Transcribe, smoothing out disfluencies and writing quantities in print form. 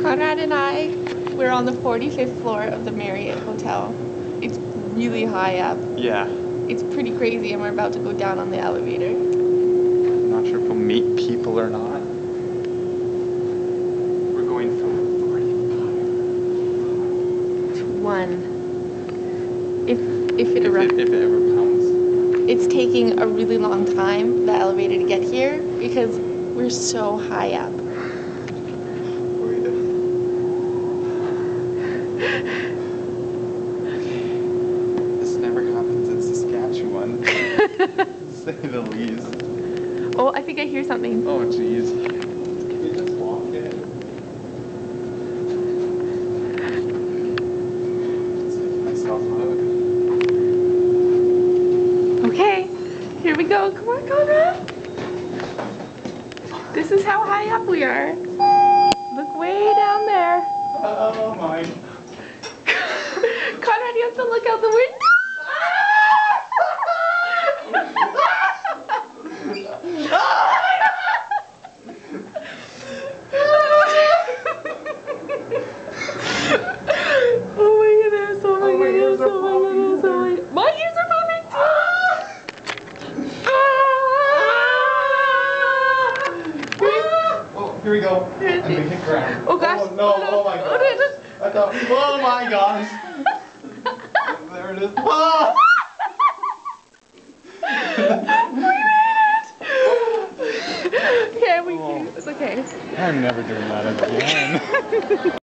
Conrad and I, we're on the 45th floor of the Marriott Hotel. It's really high up. Yeah. It's pretty crazy, and we're about to go down on the elevator. I'm not sure if we'll meet people or not. We're going from 45 to 1. If it ever comes. It's taking a really long time, the elevator, to get here because we're so high up. This never happens in Saskatchewan, to say the least. Oh, I think I hear something. Oh, jeez. Can we just walk in? Just making myself out. Okay, here we go. Come on, Conrad. This is how high up we are. Look way down there. Oh my. Conrad, you have to look out the window. Oh my goodness, oh my goodness, oh my goodness, oh my... My ears are popping too! Oh, here we go. I'm gonna hit ground. Oh gosh. Oh no, oh my gosh. I thought, oh my gosh. There it is. Oh! Okay, it's okay. I'm never doing that again.